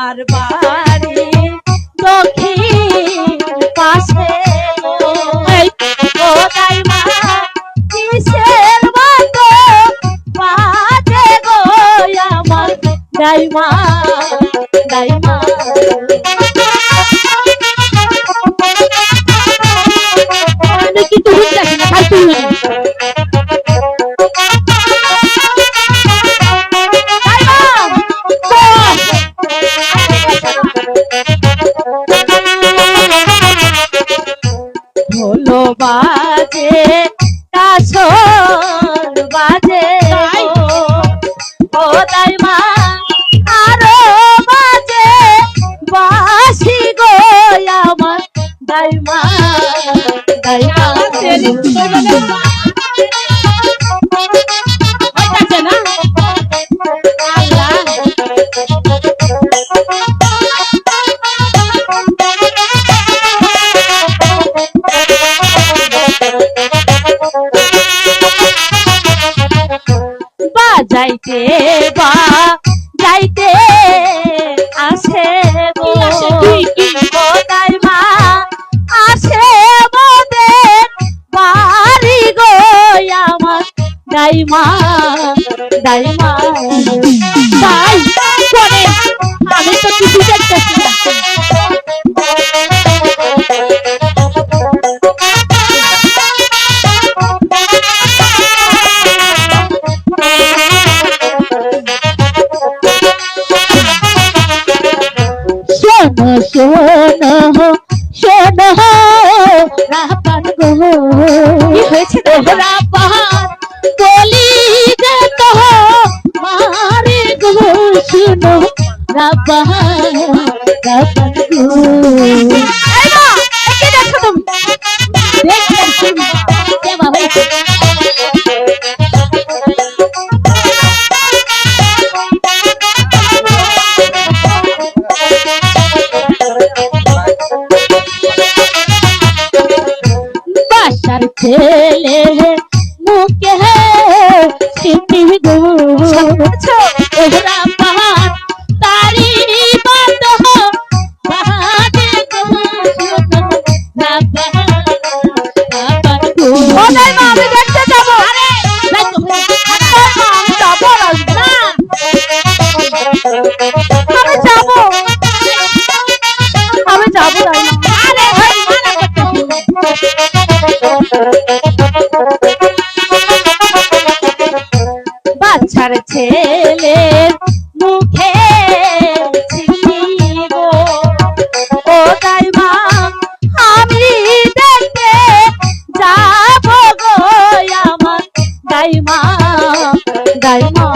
আমার বাড়ি দক্ষিণ পাশে ও দাইমা কিসের মতো বাজে গো আমার দাইমা দাইমা কিন্তু বুঝলাম না ফালতু ঢোলো বাজে কাসর বাজে ও দাইমা আরো বাজে বাসি গো আমার দাইমা দাইমা যাইতে বা যাইতে আসে গো দাইমা আসে মোদের বাড়ি গো আমার দাইমা দাইমা তাই করে আমি তো কিছু দেখতেছি না শোনো শোনো রাপান গো কি হয়েছে রাপান বলি দে তো মারে গো শোনো রাপান রাপান গো এই মা একে দেখো তুমি দেখো কে বাবা ছেলে মুখে সিটি গো ওরা পাহাড় তারি বাত বাদে গো না পাহাড় গো ওনাই মা আমি দেখতে যাব আরে আমি যাব না আমি যাব আরে ভাই বাচ্চার ছেলের মুখে গো ও দাইমা আমি দেখতে যাব গো আমার দাইমা দাইমা